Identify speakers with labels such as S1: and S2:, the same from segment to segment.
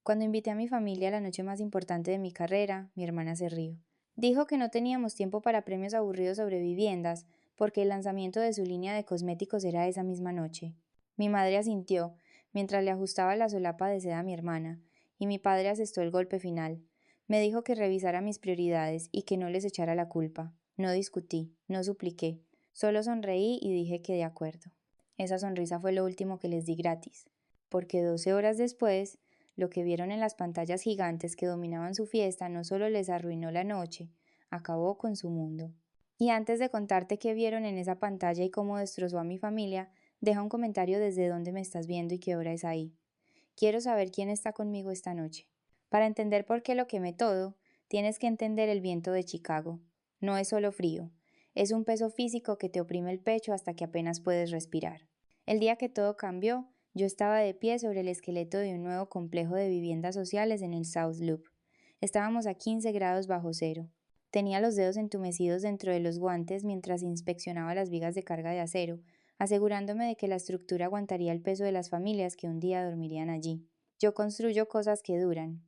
S1: Cuando invité a mi familia a la noche más importante de mi carrera, mi hermana se rió. Dijo que no teníamos tiempo para premios aburridos sobre viviendas, porque el lanzamiento de su línea de cosméticos era esa misma noche. Mi madre asintió, mientras le ajustaba la solapa de seda a mi hermana, y mi padre asestó el golpe final. Me dijo que revisara mis prioridades y que no les echara la culpa. No discutí, no supliqué, solo sonreí y dije que de acuerdo. Esa sonrisa fue lo último que les di gratis, porque 12 horas después, lo que vieron en las pantallas gigantes que dominaban su fiesta no solo les arruinó la noche, acabó con su mundo. Y antes de contarte qué vieron en esa pantalla y cómo destrozó a mi familia, deja un comentario desde dónde me estás viendo y qué hora es ahí. Quiero saber quién está conmigo esta noche. Para entender por qué lo quemé todo, tienes que entender el viento de Chicago. No es solo frío, es un peso físico que te oprime el pecho hasta que apenas puedes respirar. El día que todo cambió, yo estaba de pie sobre el esqueleto de un nuevo complejo de viviendas sociales en el South Loop. Estábamos a 15 grados bajo cero. Tenía los dedos entumecidos dentro de los guantes mientras inspeccionaba las vigas de carga de acero, asegurándome de que la estructura aguantaría el peso de las familias que un día dormirían allí. Yo construyo cosas que duran.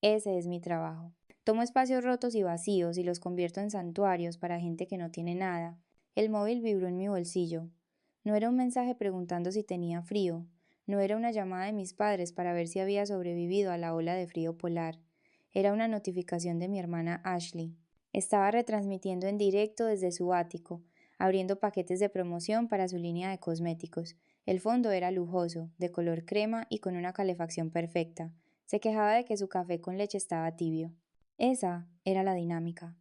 S1: Ese es mi trabajo. Tomo espacios rotos y vacíos y los convierto en santuarios para gente que no tiene nada. El móvil vibró en mi bolsillo. No era un mensaje preguntando si tenía frío. No era una llamada de mis padres para ver si había sobrevivido a la ola de frío polar. Era una notificación de mi hermana Ashley. Estaba retransmitiendo en directo desde su ático, abriendo paquetes de promoción para su línea de cosméticos. El fondo era lujoso, de color crema y con una calefacción perfecta. Se quejaba de que su café con leche estaba tibio. Esa era la dinámica.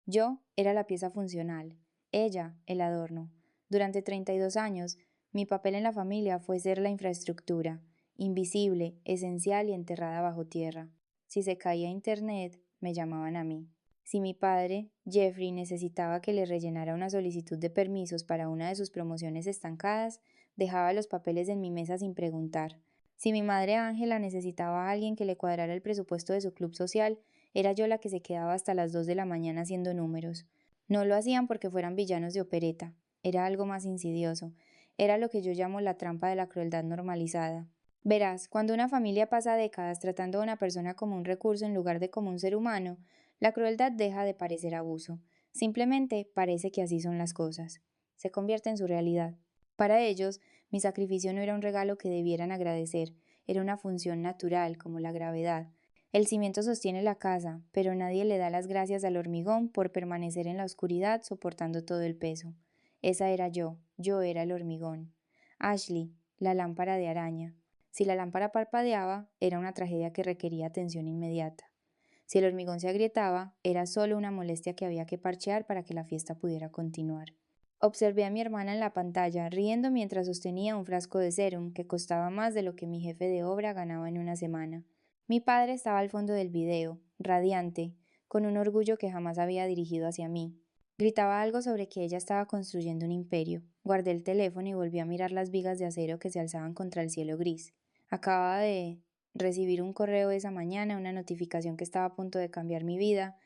S1: Yo era la pieza funcional, ella el adorno. Durante 32 años, mi papel en la familia fue ser la infraestructura, invisible, esencial y enterrada bajo tierra. Si se caía internet, me llamaban a mí. Si mi padre, Jeffrey, necesitaba que le rellenara una solicitud de permisos para una de sus promociones estancadas, dejaba los papeles en mi mesa sin preguntar. Si mi madre Ángela necesitaba a alguien que le cuadrara el presupuesto de su club social, era yo la que se quedaba hasta las 2 de la mañana haciendo números. No lo hacían porque fueran villanos de opereta, era algo más insidioso, era lo que yo llamo la trampa de la crueldad normalizada. Verás, cuando una familia pasa décadas tratando a una persona como un recurso en lugar de como un ser humano, la crueldad deja de parecer abuso, simplemente parece que así son las cosas. Se convierte en su realidad. Para ellos, mi sacrificio no era un regalo que debieran agradecer, era una función natural como la gravedad. El cimiento sostiene la casa, pero nadie le da las gracias al hormigón por permanecer en la oscuridad soportando todo el peso. Esa era yo era el hormigón. Ashley, la lámpara de araña. Si la lámpara parpadeaba, era una tragedia que requería atención inmediata. Si el hormigón se agrietaba, era solo una molestia que había que parchear para que la fiesta pudiera continuar. Observé a mi hermana en la pantalla, riendo mientras sostenía un frasco de serum que costaba más de lo que mi jefe de obra ganaba en una semana. Mi padre estaba al fondo del video, radiante, con un orgullo que jamás había dirigido hacia mí. Gritaba algo sobre que ella estaba construyendo un imperio. Guardé el teléfono y volví a mirar las vigas de acero que se alzaban contra el cielo gris. Acababa de recibir un correo esa mañana, una notificación que estaba a punto de cambiar mi vida.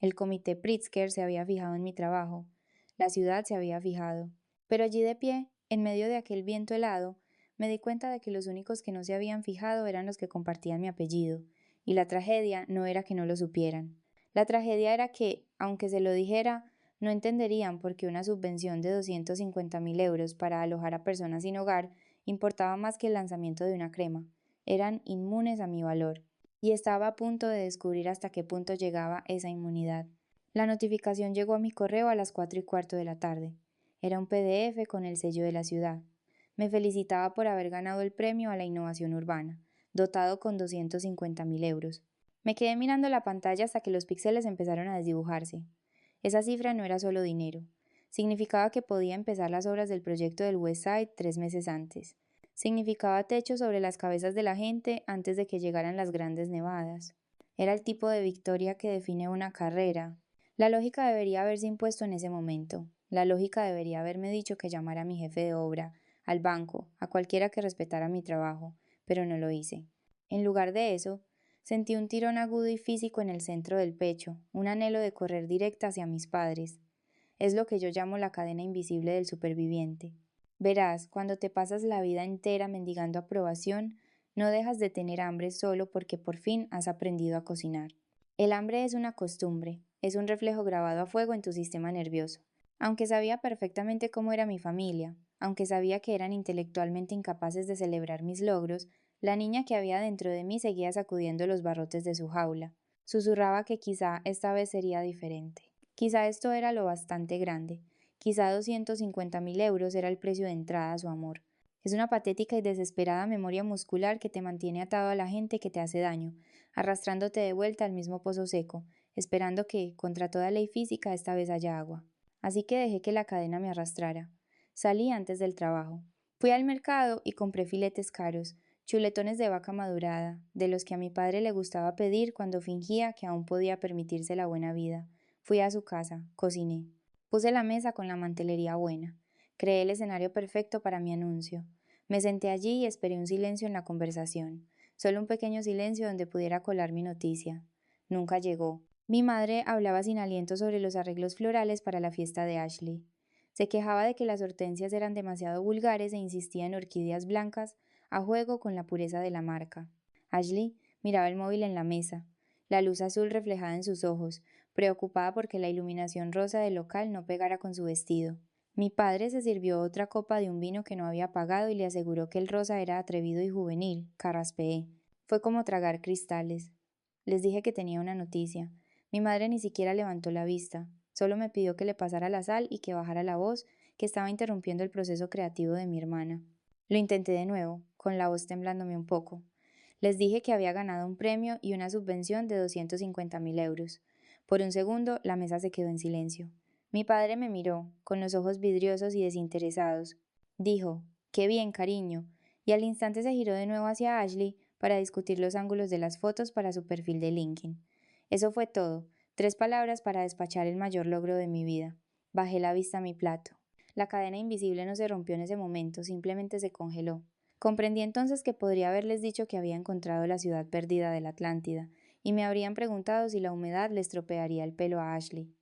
S1: El comité Pritzker se había fijado en mi trabajo. La ciudad se había fijado. Pero allí de pie, en medio de aquel viento helado, me di cuenta de que los únicos que no se habían fijado eran los que compartían mi apellido. Y la tragedia no era que no lo supieran. La tragedia era que, aunque se lo dijera, no entenderían por qué una subvención de 250.000 euros para alojar a personas sin hogar importaba más que el lanzamiento de una crema. Eran inmunes a mi valor, y estaba a punto de descubrir hasta qué punto llegaba esa inmunidad. La notificación llegó a mi correo a las 4:15 de la tarde. Era un PDF con el sello de la ciudad. Me felicitaba por haber ganado el premio a la innovación urbana, dotado con 250.000 euros. Me quedé mirando la pantalla hasta que los píxeles empezaron a desdibujarse. Esa cifra no era solo dinero. Significaba que podía empezar las obras del proyecto del West Side 3 meses antes. Significaba techo sobre las cabezas de la gente antes de que llegaran las grandes nevadas. Era el tipo de victoria que define una carrera. La lógica debería haberse impuesto en ese momento. La lógica debería haberme dicho que llamara a mi jefe de obra, al banco, a cualquiera que respetara mi trabajo, pero no lo hice. En lugar de eso, sentí un tirón agudo y físico en el centro del pecho, un anhelo de correr directa hacia mis padres. Es lo que yo llamo la cadena invisible del superviviente. Verás, cuando te pasas la vida entera mendigando aprobación, No dejas de tener hambre solo porque por fin has aprendido a cocinar. El hambre es una costumbre, es un reflejo grabado a fuego en tu sistema nervioso. Aunque sabía perfectamente cómo era mi familia, aunque sabía que eran intelectualmente incapaces de celebrar mis logros, la niña que había dentro de mí seguía sacudiendo los barrotes de su jaula. Susurraba que quizá esta vez sería diferente. Quizá esto era lo bastante grande. Quizá 250.000 euros era el precio de entrada a su amor. Es una patética y desesperada memoria muscular que te mantiene atado a la gente que te hace daño, arrastrándote de vuelta al mismo pozo seco, esperando que, contra toda ley física, esta vez haya agua. Así que dejé que la cadena me arrastrara. Salí antes del trabajo. Fui al mercado y compré filetes caros, chuletones de vaca madurada, de los que a mi padre le gustaba pedir cuando fingía que aún podía permitirse la buena vida. Fui a su casa, cociné. Puse la mesa con la mantelería buena. Creé el escenario perfecto para mi anuncio. Me senté allí y esperé un silencio en la conversación, solo un pequeño silencio donde pudiera colar mi noticia. Nunca llegó. Mi madre hablaba sin aliento sobre los arreglos florales para la fiesta de Ashley. Se quejaba de que las hortensias eran demasiado vulgares e insistía en orquídeas blancas a juego con la pureza de la marca. Ashley miraba el móvil en la mesa, la luz azul reflejada en sus ojos, preocupada porque la iluminación rosa del local no pegara con su vestido. Mi padre se sirvió otra copa de un vino que no había pagado y le aseguró que el rosa era atrevido y juvenil. Carraspeé. Fue como tragar cristales. Les dije que tenía una noticia. Mi madre ni siquiera levantó la vista. Solo me pidió que le pasara la sal y que bajara la voz, que estaba interrumpiendo el proceso creativo de mi hermana. Lo intenté de nuevo, con la voz temblándome un poco. Les dije que había ganado un premio y una subvención de 250.000 euros. Por un segundo, la mesa se quedó en silencio. Mi padre me miró, con los ojos vidriosos y desinteresados. Dijo, «Qué bien, cariño», y al instante se giró de nuevo hacia Ashley para discutir los ángulos de las fotos para su perfil de LinkedIn. Eso fue todo, 3 palabras para despachar el mayor logro de mi vida. Bajé la vista a mi plato. La cadena invisible no se rompió en ese momento, simplemente se congeló. Comprendí entonces que podría haberles dicho que había encontrado la ciudad perdida de la Atlántida, y me habrían preguntado si la humedad le estropearía el pelo a Ashley.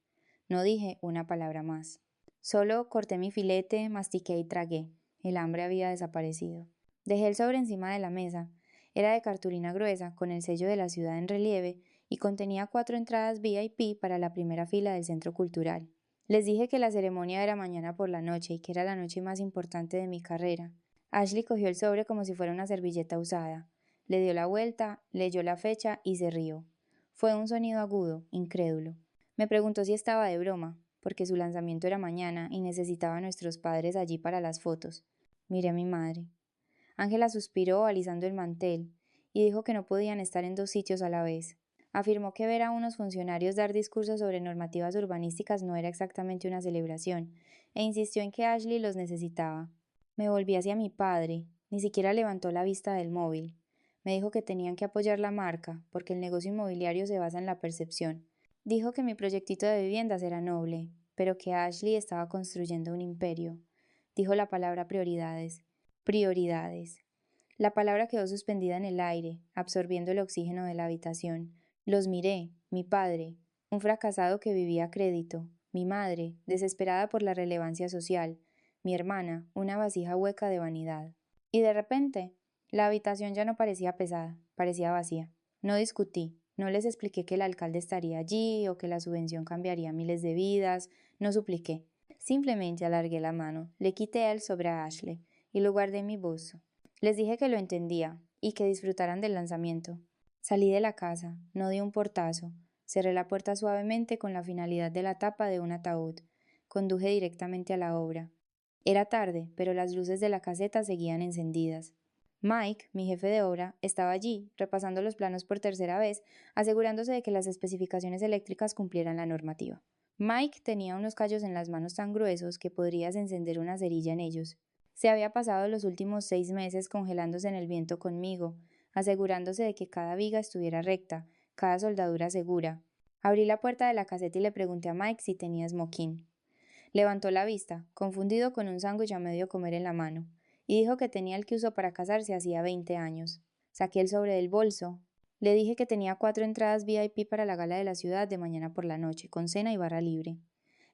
S1: No dije una palabra más. Solo corté mi filete, mastiqué y tragué. El hambre había desaparecido. Dejé el sobre encima de la mesa. Era de cartulina gruesa, con el sello de la ciudad en relieve, y contenía 4 entradas VIP para la primera fila del centro cultural. Les dije que la ceremonia era mañana por la noche y que era la noche más importante de mi carrera. Ashley cogió el sobre como si fuera una servilleta usada. Le dio la vuelta, leyó la fecha y se rió. Fue un sonido agudo, incrédulo. Me preguntó si estaba de broma, porque su lanzamiento era mañana y necesitaba a nuestros padres allí para las fotos. Miré a mi madre. Ángela suspiró alisando el mantel y dijo que no podían estar en 2 sitios a la vez. Afirmó que ver a unos funcionarios dar discursos sobre normativas urbanísticas no era exactamente una celebración, e insistió en que Ashley los necesitaba. Me volví hacia mi padre, ni siquiera levantó la vista del móvil. Me dijo que tenían que apoyar la marca, porque el negocio inmobiliario se basa en la percepción. Dijo que mi proyectito de viviendas era noble, pero que Ashley estaba construyendo un imperio. Dijo la palabra prioridades. Prioridades. La palabra quedó suspendida en el aire, absorbiendo el oxígeno de la habitación. Los miré, mi padre, un fracasado que vivía a crédito, mi madre, desesperada por la relevancia social, mi hermana, una vasija hueca de vanidad. Y de repente, la habitación ya no parecía pesada, parecía vacía. No discutí, no les expliqué que el alcalde estaría allí o que la subvención cambiaría miles de vidas, no supliqué. Simplemente alargué la mano, le quité el sobre a Ashley y lo guardé en mi bolso. Les dije que lo entendía y que disfrutaran del lanzamiento. Salí de la casa, no di un portazo, cerré la puerta suavemente con la finalidad de la tapa de un ataúd. Conduje directamente a la obra. Era tarde, pero las luces de la caseta seguían encendidas. Mike, mi jefe de obra, estaba allí, repasando los planos por tercera vez, asegurándose de que las especificaciones eléctricas cumplieran la normativa. Mike tenía unos callos en las manos tan gruesos que podrías encender una cerilla en ellos. Se había pasado los últimos 6 meses congelándose en el viento conmigo, asegurándose de que cada viga estuviera recta, cada soldadura segura. Abrí la puerta de la caseta y le pregunté a Mike si tenía smoking. Levantó la vista, confundido con un sándwich a medio comer en la mano, y dijo que tenía el que usó para casarse hacía 20 años. Saqué el sobre del bolso. Le dije que tenía 4 entradas VIP para la gala de la ciudad de mañana por la noche, con cena y barra libre.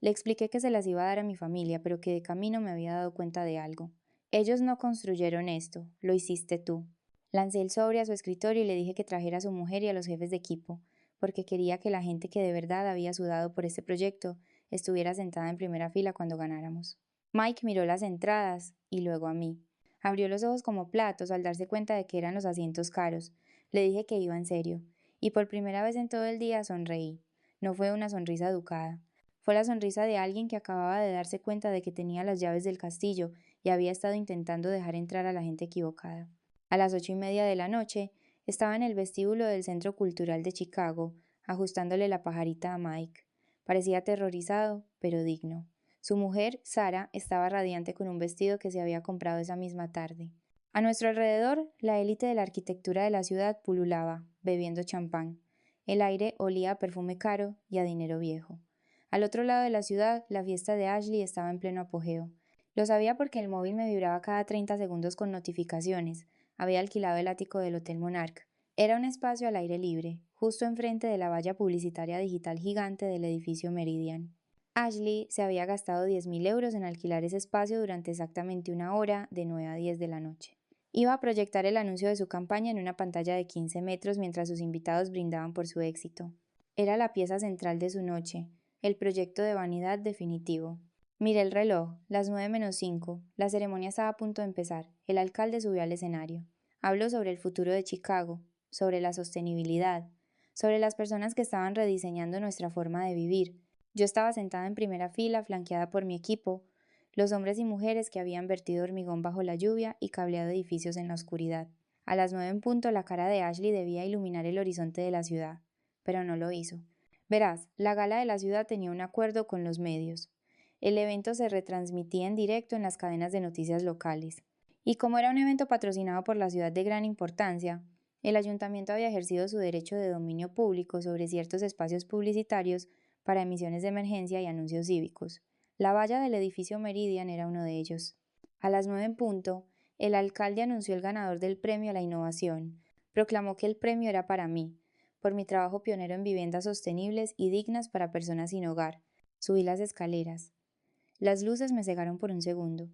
S1: Le expliqué que se las iba a dar a mi familia, pero que de camino me había dado cuenta de algo. Ellos no construyeron esto, lo hiciste tú. Lancé el sobre a su escritorio y le dije que trajera a su mujer y a los jefes de equipo, porque quería que la gente que de verdad había sudado por este proyecto estuviera sentada en primera fila cuando ganáramos. Mike miró las entradas y luego a mí. Abrió los ojos como platos al darse cuenta de que eran los asientos caros. Le dije que iba en serio, y por primera vez en todo el día sonreí. No fue una sonrisa educada. Fue la sonrisa de alguien que acababa de darse cuenta de que tenía las llaves del castillo y había estado intentando dejar entrar a la gente equivocada. A las 8:30 de la noche, estaba en el vestíbulo del Centro Cultural de Chicago, ajustándole la pajarita a Mike. Parecía aterrorizado, pero digno. Su mujer, Sara, estaba radiante con un vestido que se había comprado esa misma tarde. A nuestro alrededor, la élite de la arquitectura de la ciudad pululaba, bebiendo champán. El aire olía a perfume caro y a dinero viejo. Al otro lado de la ciudad, la fiesta de Ashley estaba en pleno apogeo. Lo sabía porque el móvil me vibraba cada 30 segundos con notificaciones. Había alquilado el ático del Hotel Monarch. Era un espacio al aire libre, justo enfrente de la valla publicitaria digital gigante del edificio Meridian. Ashley se había gastado 10.000 euros en alquilar ese espacio durante exactamente una hora, de 9 a 10 de la noche. Iba a proyectar el anuncio de su campaña en una pantalla de 15 metros mientras sus invitados brindaban por su éxito. Era la pieza central de su noche, el proyecto de vanidad definitivo. Miré el reloj, las 9:05. La ceremonia estaba a punto de empezar. El alcalde subió al escenario. Habló sobre el futuro de Chicago, sobre la sostenibilidad, sobre las personas que estaban rediseñando nuestra forma de vivir. Yo estaba sentada en primera fila, flanqueada por mi equipo, los hombres y mujeres que habían vertido hormigón bajo la lluvia y cableado edificios en la oscuridad. A las 9 en punto, la cara de Ashley debía iluminar el horizonte de la ciudad, pero no lo hizo. Verás, la gala de la ciudad tenía un acuerdo con los medios. El evento se retransmitía en directo en las cadenas de noticias locales. Y como era un evento patrocinado por la ciudad de gran importancia, el ayuntamiento había ejercido su derecho de dominio público sobre ciertos espacios publicitarios para emisiones de emergencia y anuncios cívicos. La valla del edificio Meridian era uno de ellos. A las 9 en punto, el alcalde anunció el ganador del premio a la innovación. Proclamó que el premio era para mí, por mi trabajo pionero en viviendas sostenibles y dignas para personas sin hogar. Subí las escaleras. Las luces me cegaron por un segundo.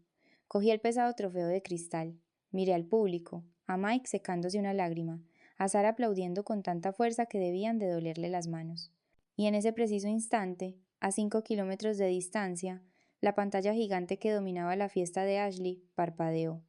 S1: Cogí el pesado trofeo de cristal. Miré al público, a Mike secándose una lágrima, a Sara aplaudiendo con tanta fuerza que debían de dolerle las manos. Y en ese preciso instante, a 5 kilómetros de distancia, la pantalla gigante que dominaba la fiesta de Ashley parpadeó.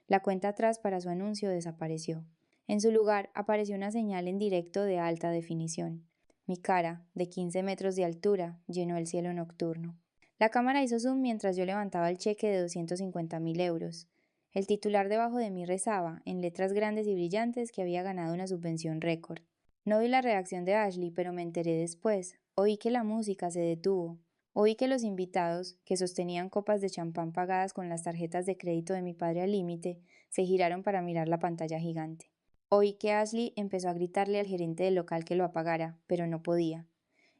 S1: La cuenta atrás para su anuncio desapareció. En su lugar apareció una señal en directo de alta definición. Mi cara, de 15 metros de altura, llenó el cielo nocturno. La cámara hizo zoom mientras yo levantaba el cheque de 250.000 euros. El titular debajo de mí rezaba, en letras grandes y brillantes, que había ganado una subvención récord. No vi la reacción de Ashley, pero me enteré después. Oí que la música se detuvo. Oí que los invitados, que sostenían copas de champán pagadas con las tarjetas de crédito de mi padre al límite, se giraron para mirar la pantalla gigante. Oí que Ashley empezó a gritarle al gerente del local que lo apagara, pero no podía.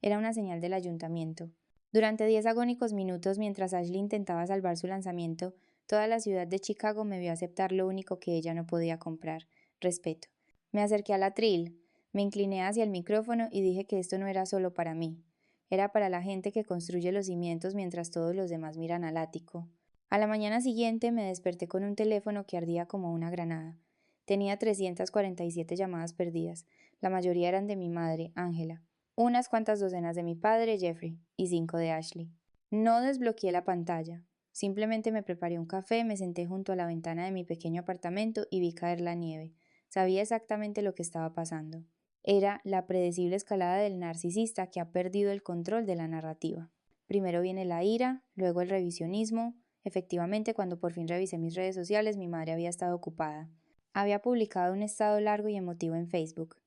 S1: Era una señal del ayuntamiento. Durante 10 agónicos minutos, mientras Ashley intentaba salvar su lanzamiento, toda la ciudad de Chicago me vio aceptar lo único que ella no podía comprar: respeto. Me acerqué al atril, me incliné hacia el micrófono y dije que esto no era solo para mí. Era para la gente que construye los cimientos mientras todos los demás miran al ático. A la mañana siguiente me desperté con un teléfono que ardía como una granada. Tenía 347 llamadas perdidas. La mayoría eran de mi madre, Ángela, unas cuantas docenas de mi padre, Jeffrey, y 5 de Ashley. No desbloqueé la pantalla. Simplemente me preparé un café, me senté junto a la ventana de mi pequeño apartamento y vi caer la nieve. Sabía exactamente lo que estaba pasando. Era la predecible escalada del narcisista que ha perdido el control de la narrativa. Primero viene la ira, luego el revisionismo. Efectivamente, cuando por fin revisé mis redes sociales, mi madre había estado ocupada. Había publicado un estado largo y emotivo en Facebook.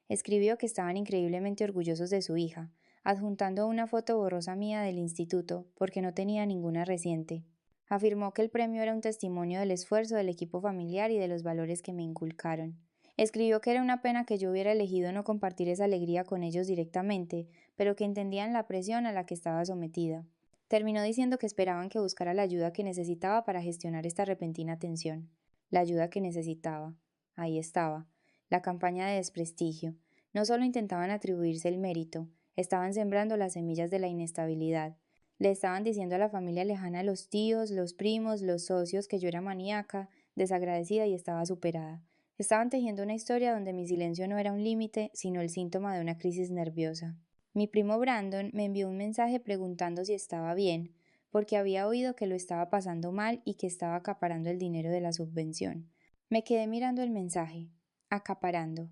S1: Escribió que estaban increíblemente orgullosos de su hija, adjuntando una foto borrosa mía del instituto, porque no tenía ninguna reciente. Afirmó que el premio era un testimonio del esfuerzo del equipo familiar y de los valores que me inculcaron. Escribió que era una pena que yo hubiera elegido no compartir esa alegría con ellos directamente, pero que entendían la presión a la que estaba sometida. Terminó diciendo que esperaban que buscara la ayuda que necesitaba para gestionar esta repentina tensión. La ayuda que necesitaba. Ahí estaba. La campaña de desprestigio. No solo intentaban atribuirse el mérito, estaban sembrando las semillas de la inestabilidad. Le estaban diciendo a la familia lejana, los tíos, los primos, los socios, que yo era maníaca, desagradecida y estaba superada. Estaban tejiendo una historia donde mi silencio no era un límite, sino el síntoma de una crisis nerviosa. Mi primo Brandon me envió un mensaje preguntando si estaba bien, porque había oído que lo estaba pasando mal y que estaba acaparando el dinero de la subvención. Me quedé mirando el mensaje. Acaparando.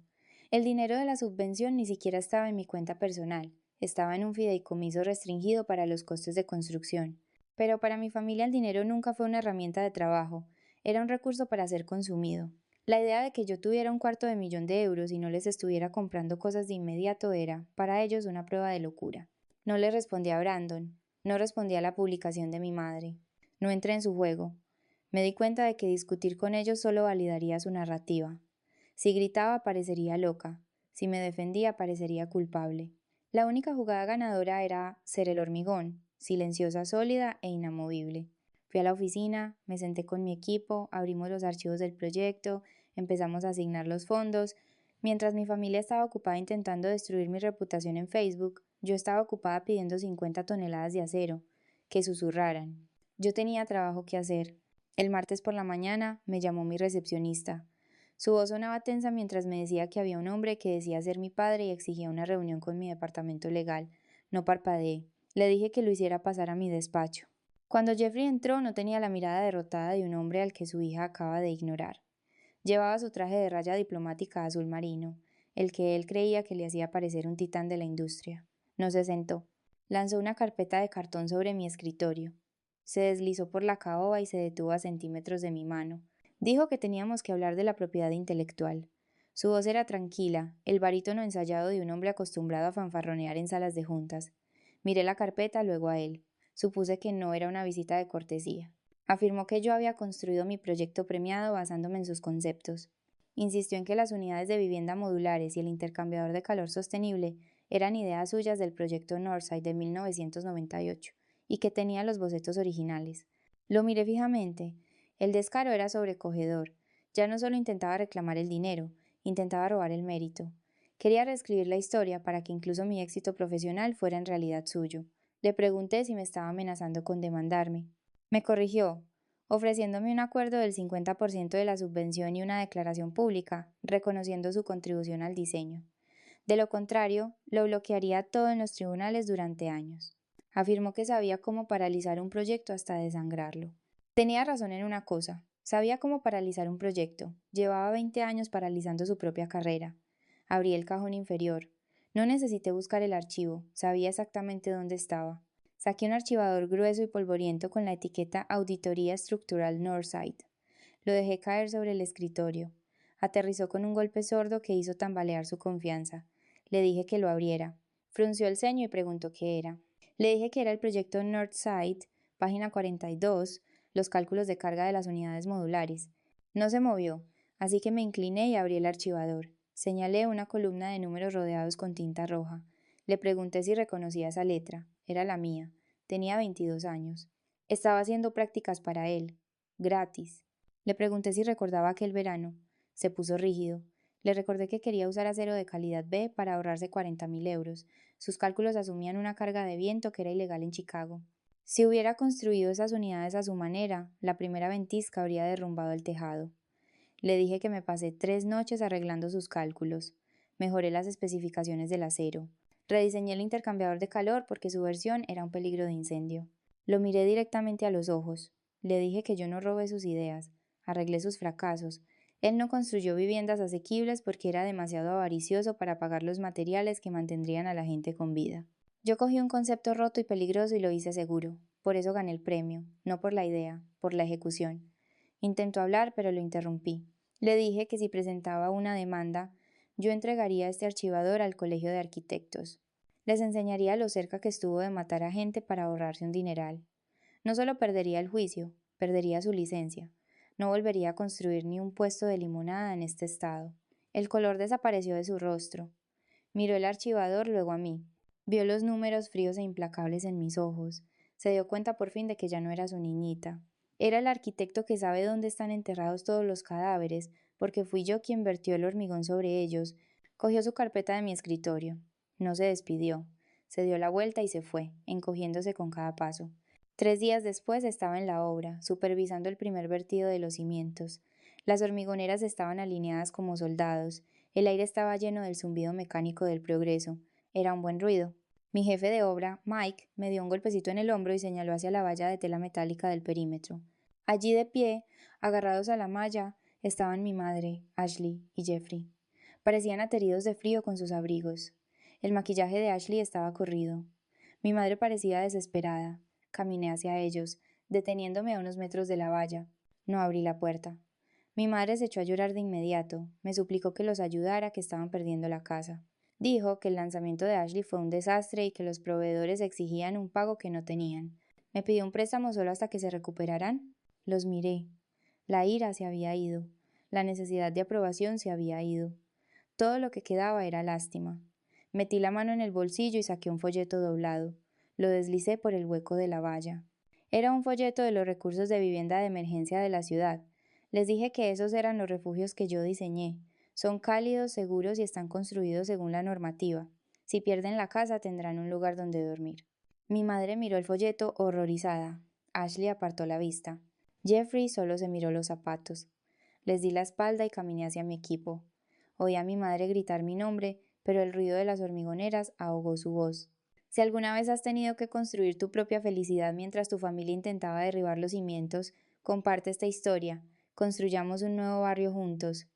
S1: El dinero de la subvención ni siquiera estaba en mi cuenta personal, estaba en un fideicomiso restringido para los costos de construcción. Pero para mi familia el dinero nunca fue una herramienta de trabajo, era un recurso para ser consumido. La idea de que yo tuviera $250,000 y no les estuviera comprando cosas de inmediato era, para ellos, una prueba de locura. No le respondí a Brandon, no respondí a la publicación de mi madre, no entré en su juego. Me di cuenta de que discutir con ellos solo validaría su narrativa. Si gritaba parecería loca, si me defendía parecería culpable. La única jugada ganadora era ser el hormigón, silenciosa, sólida e inamovible. Fui a la oficina, me senté con mi equipo, abrimos los archivos del proyecto, empezamos a asignar los fondos. Mientras mi familia estaba ocupada intentando destruir mi reputación en Facebook, yo estaba ocupada pidiendo 50 toneladas de acero, que susurraran. Yo tenía trabajo que hacer. El martes por la mañana me llamó mi recepcionista. Su voz sonaba tensa mientras me decía que había un hombre que decía ser mi padre y exigía una reunión con mi departamento legal. No parpadeé. Le dije que lo hiciera pasar a mi despacho. Cuando Jeffrey entró no tenía la mirada derrotada de un hombre al que su hija acaba de ignorar. Llevaba su traje de raya diplomática azul marino, el que él creía que le hacía parecer un titán de la industria. No se sentó. Lanzó una carpeta de cartón sobre mi escritorio. Se deslizó por la caoba y se detuvo a centímetros de mi mano. Dijo que teníamos que hablar de la propiedad intelectual. Su voz era tranquila, el barítono ensayado de un hombre acostumbrado a fanfarronear en salas de juntas. Miré la carpeta, luego a él. Supuse que no era una visita de cortesía. Afirmó que yo había construido mi proyecto premiado basándome en sus conceptos. Insistió en que las unidades de vivienda modulares y el intercambiador de calor sostenible eran ideas suyas del proyecto Northside de 1998 y que tenía los bocetos originales. Lo miré fijamente. El descaro era sobrecogedor. Ya no solo intentaba reclamar el dinero, intentaba robar el mérito. Quería reescribir la historia para que incluso mi éxito profesional fuera en realidad suyo. Le pregunté si me estaba amenazando con demandarme. Me corrigió, ofreciéndome un acuerdo del 50% de la subvención y una declaración pública, reconociendo su contribución al diseño. De lo contrario, lo bloquearía todo en los tribunales durante años. Afirmó que sabía cómo paralizar un proyecto hasta desangrarlo. Tenía razón en una cosa, sabía cómo paralizar un proyecto. Llevaba 20 años paralizando su propia carrera. Abrí el cajón inferior. No necesité buscar el archivo, sabía exactamente dónde estaba. Saqué un archivador grueso y polvoriento con la etiqueta Auditoría Estructural Northside. Lo dejé caer sobre el escritorio. Aterrizó con un golpe sordo que hizo tambalear su confianza. Le dije que lo abriera. Frunció el ceño y preguntó qué era. Le dije que era el proyecto Northside, página 42, los cálculos de carga de las unidades modulares. No se movió, así que me incliné y abrí el archivador. Señalé una columna de números rodeados con tinta roja. Le pregunté si reconocía esa letra. Era la mía. Tenía 22 años. Estaba haciendo prácticas para él. Gratis. Le pregunté si recordaba aquel verano. Se puso rígido. Le recordé que quería usar acero de calidad B para ahorrarse 40,000 euros. Sus cálculos asumían una carga de viento que era ilegal en Chicago. Si hubiera construido esas unidades a su manera, la primera ventisca habría derrumbado el tejado. Le dije que me pasé 3 noches arreglando sus cálculos. Mejoré las especificaciones del acero. Rediseñé el intercambiador de calor porque su versión era un peligro de incendio. Lo miré directamente a los ojos. Le dije que yo no robé sus ideas, arreglé sus fracasos. Él no construyó viviendas asequibles porque era demasiado avaricioso para pagar los materiales que mantendrían a la gente con vida. Yo cogí un concepto roto y peligroso y lo hice seguro. Por eso gané el premio, no por la idea, por la ejecución. Intentó hablar, pero lo interrumpí. Le dije que si presentaba una demanda, yo entregaría este archivador al Colegio de Arquitectos. Les enseñaría lo cerca que estuvo de matar a gente para ahorrarse un dineral. No solo perdería el juicio, perdería su licencia. No volvería a construir ni un puesto de limonada en este estado. El color desapareció de su rostro. Miró el archivador, luego a mí. Vio los números fríos e implacables en mis ojos. Se dio cuenta por fin de que ya no era su niñita. Era el arquitecto que sabe dónde están enterrados todos los cadáveres, porque fui yo quien vertió el hormigón sobre ellos. Cogió su carpeta de mi escritorio. No se despidió. Se dio la vuelta y se fue, encogiéndose con cada paso. 3 días después estaba en la obra, supervisando el primer vertido de los cimientos. Las hormigoneras estaban alineadas como soldados. El aire estaba lleno del zumbido mecánico del progreso. Era un buen ruido. Mi jefe de obra, Mike, me dio un golpecito en el hombro y señaló hacia la valla de tela metálica del perímetro. Allí de pie, agarrados a la malla, estaban mi madre, Ashley y Jeffrey. Parecían ateridos de frío con sus abrigos. El maquillaje de Ashley estaba corrido. Mi madre parecía desesperada. Caminé hacia ellos, deteniéndome a unos metros de la valla. No abrí la puerta. Mi madre se echó a llorar de inmediato. Me suplicó que los ayudara, que estaban perdiendo la casa. Dijo que el lanzamiento de Ashley fue un desastre y que los proveedores exigían un pago que no tenían. Me pidió un préstamo solo hasta que se recuperaran. Los miré. La ira se había ido. La necesidad de aprobación se había ido. Todo lo que quedaba era lástima. Metí la mano en el bolsillo y saqué un folleto doblado. Lo deslicé por el hueco de la valla. Era un folleto de los recursos de vivienda de emergencia de la ciudad. Les dije que esos eran los refugios que yo diseñé. Son cálidos, seguros y están construidos según la normativa. Si pierden la casa tendrán un lugar donde dormir. Mi madre miró el folleto horrorizada. Ashley apartó la vista. Jeffrey solo se miró los zapatos. Les di la espalda y caminé hacia mi equipo. Oí a mi madre gritar mi nombre, pero el ruido de las hormigoneras ahogó su voz. Si alguna vez has tenido que construir tu propia felicidad mientras tu familia intentaba derribar los cimientos, comparte esta historia. Construyamos un nuevo barrio juntos.